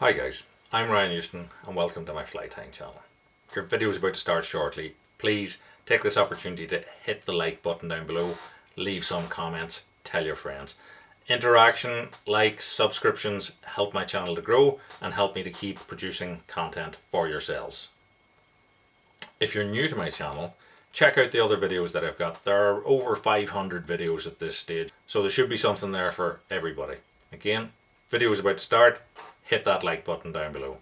Hi guys, I'm Ryan Houston and welcome to my Fly Tying channel. Your video is about to start shortly. Please take this opportunity to hit the like button down below, leave some comments, tell your friends. Interaction, likes, subscriptions help my channel to grow and help me to keep producing content for yourselves. If you're new to my channel, check out the other videos that I've got. There are over 500 videos at this stage, so there should be something there for everybody. Again, video is about to start. Hit that like button down below.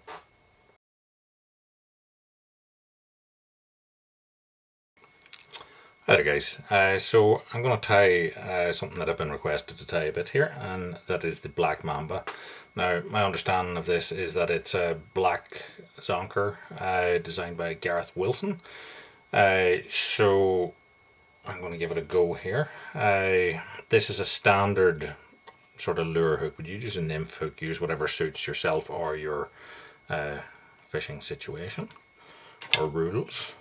Hi there guys, so I'm going to tie something that I've been requested to tie a bit here, and that is the black mamba. Now my understanding of this is that it's a black zonker designed by Gareth Wilson. So I'm going to give it a go here. This is a standard sort of lure hook, but you use a nymph hook, use whatever suits yourself or your fishing situation or rules.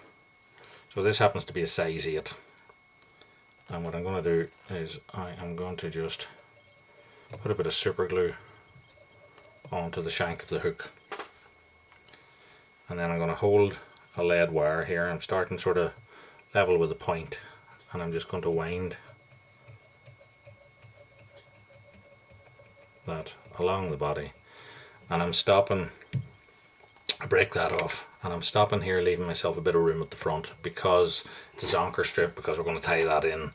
So this happens to be a size 8, and what I'm going to do is I am going to just put a bit of super glue onto the shank of the hook, and then I'm going to hold a lead wire here. I'm starting sort of level with the point, and I'm just going to wind that along the body, and I'm stopping. I break that off and I'm stopping here, leaving myself a bit of room at the front because it's a zonker strip, because we're going to tie that in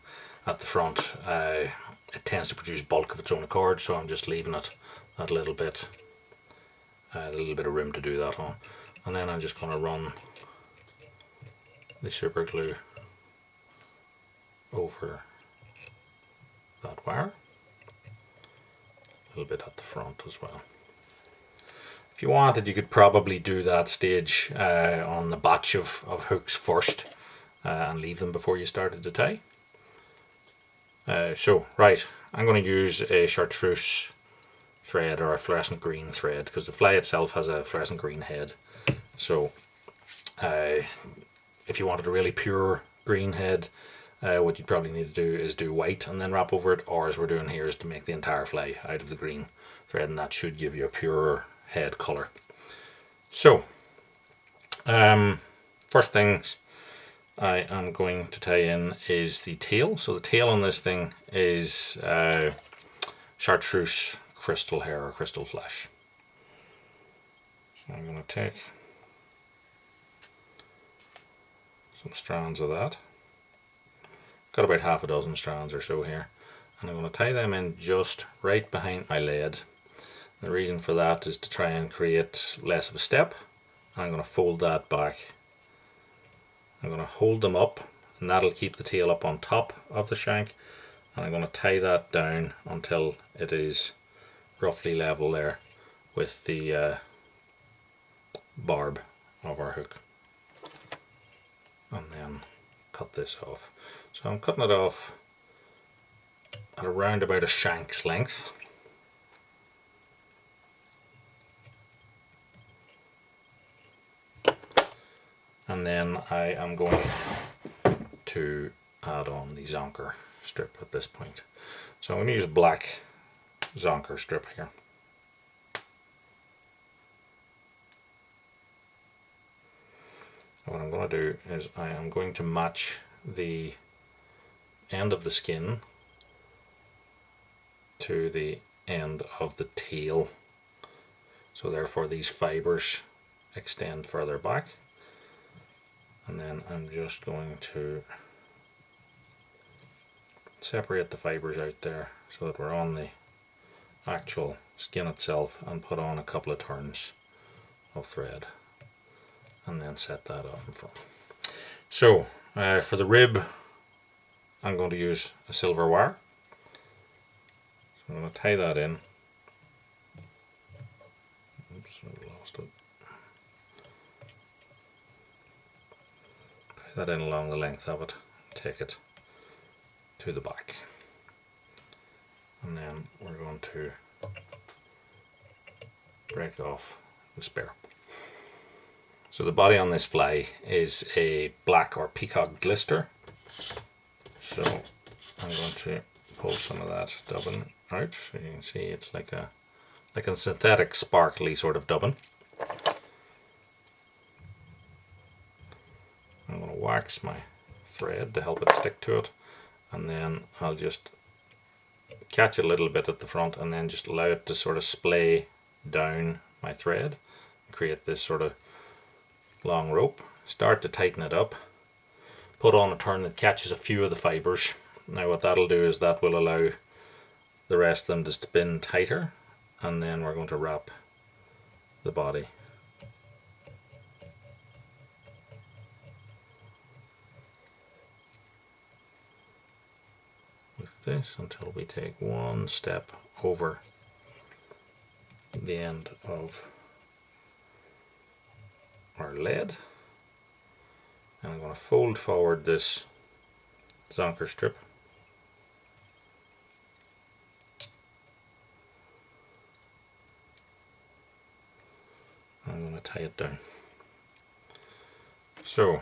at the front. It tends to produce bulk of its own accord, so I'm just leaving it that little bit, a little bit of room to do that on. And then I'm just going to run the super glue over that wire, a little bit at the front as well. If you wanted, you could probably do that stage on the batch of hooks first and leave them before you started to tie. Right, I'm going to use a chartreuse thread or a fluorescent green thread, because the fly itself has a fluorescent green head. So if you wanted a really pure green head, what you'd probably need to do is do white and then wrap over it, or as we're doing here is to make the entire fly out of the green thread, and that should give you a purer head color. So first things I am going to tie in is the tail. So the tail on this thing is chartreuse crystal hair or crystal flesh. So I'm going to take some strands of that. Got about half a dozen strands or so here, and I'm going to tie them in just right behind my lead. The reason for that is to try and create less of a step. I'm going to fold that back. I'm going to hold them up, and that'll keep the tail up on top of the shank, and I'm going to tie that down until it is roughly level there with the barb of our hook, and then cut this off. So I'm cutting it off at around about a shank's length. And then I am going to add on the zonker strip at this point. So I'm going to use black zonker strip here. What I'm going to do is I am going to match the end of the skin to the end of the tail. So therefore these fibers extend further back. And then I'm just going to separate the fibers out there so that we're on the actual skin itself, and put on a couple of turns of thread, and then set that off in front. So for the rib, I'm going to use a silver wire. So I'm going to tie that in. Oops, I lost it. That in along the length of it, take it to the back, and then we're going to break off the spare. So the body on this fly is a black or peacock glister, so I'm going to pull some of that dubbing out so you can see it's like a like a synthetic sparkly sort of dubbing. I'm going to wax my thread to help it stick to it, and then I'll just catch it a little bit at the front and then just allow it to sort of splay down my thread, create this sort of long rope. Start to tighten it up, put on a turn that catches a few of the fibres. Now what that'll do is that will allow the rest of them to spin tighter, and then we're going to wrap the body. With this until we take one step over the end of our lead. And I'm going to fold forward this zonker strip. I'm going to tie it down. So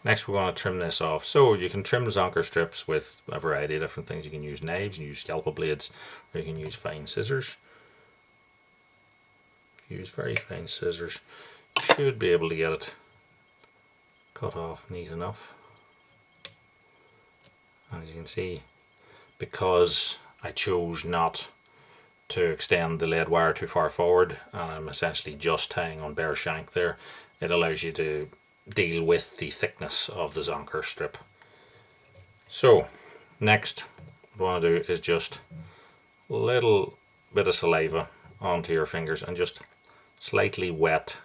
next we're going to trim this off. So you can trim zonker strips with a variety of different things. You can use knives, you can use scalpel blades, or you can use fine scissors. Use very fine scissors. You should be able to get it cut off neat enough. And as you can see, because I chose not to extend the lead wire too far forward, and I'm essentially just tying on bare shank there, it allows you to deal with the thickness of the zonker strip. So next what I want to do is just a little bit of saliva onto your fingers and just slightly wet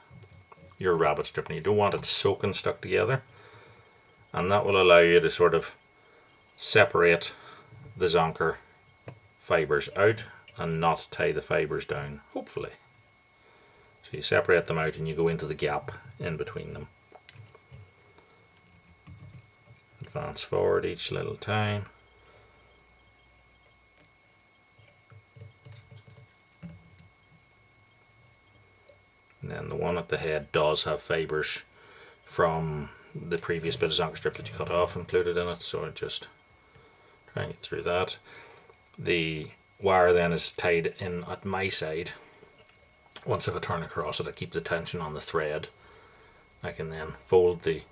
your rabbit strip. And you don't want it soaking stuck together, and that will allow you to sort of separate the zonker fibres out and not tie the fibres down, hopefully. So you separate them out and you go into the gap in between them. Advance forward each little time. And then the one at the head does have fibres from the previous bit of zonker strip that you cut off included in it, so I just try and get through that. The wire then is tied in at my side. Once I have a turn across it, I keep the tension on the thread. I can then fold the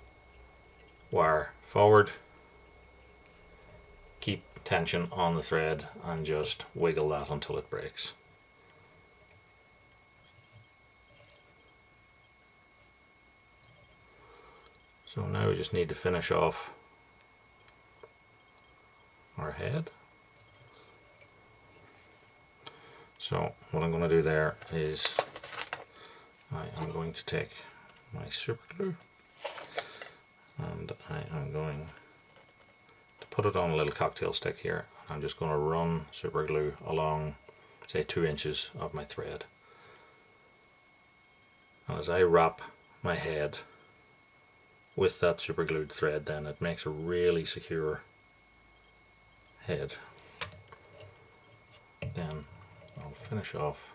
wire forward, keep tension on the thread, and just wiggle that until it breaks. So now we just need to finish off our head. So what I'm going to do there is I am going to take my super glue and I am going to put it on a little cocktail stick here. I'm just going to run super glue along, say, 2 inches of my thread. And as I wrap my head with that super glued thread, then it makes a really secure head. Then I'll finish off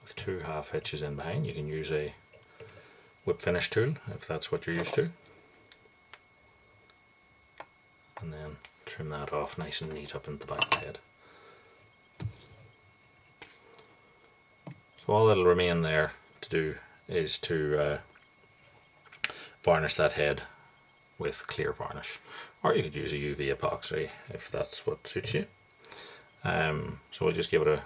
with 2 half hitches in behind. You can use a whip finish tool if that's what you're used to, and then trim that off nice and neat up into the back of the head. So all that'll remain there to do is to varnish that head with clear varnish, or you could use a UV epoxy if that's what suits you. So we'll just give it a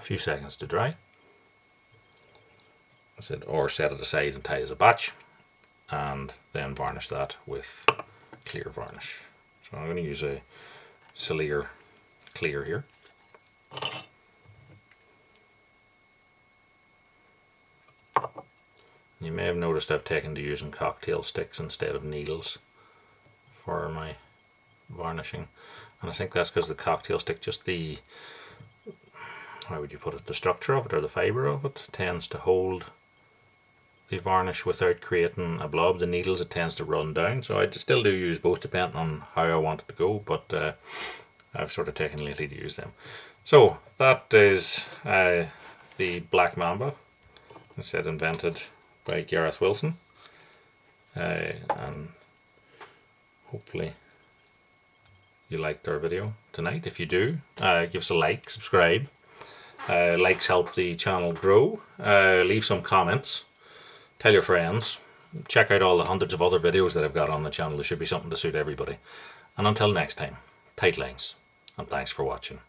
few seconds to dry, or set it aside and tie as a batch, and then varnish that with clear varnish. So I'm going to use a Clear clear here. You may have noticed I've taken to using cocktail sticks instead of needles for my varnishing, and I think that's because the cocktail stick, just the, how would you put it, the structure of it or the fibre of it tends to hold the varnish without creating a blob. The needles, it tends to run down, so I still do use both depending on how I want it to go, but I've sort of taken lately to use them. So that is the Black Mamba, I said, invented by Gareth Wilson, and hopefully you liked our video tonight. If you do, give us a like, subscribe. Likes help the channel grow. Leave some comments. Tell your friends. Check out all the hundreds of other videos that I've got on the channel. There should be something to suit everybody. And until next time, tight lines, and thanks for watching.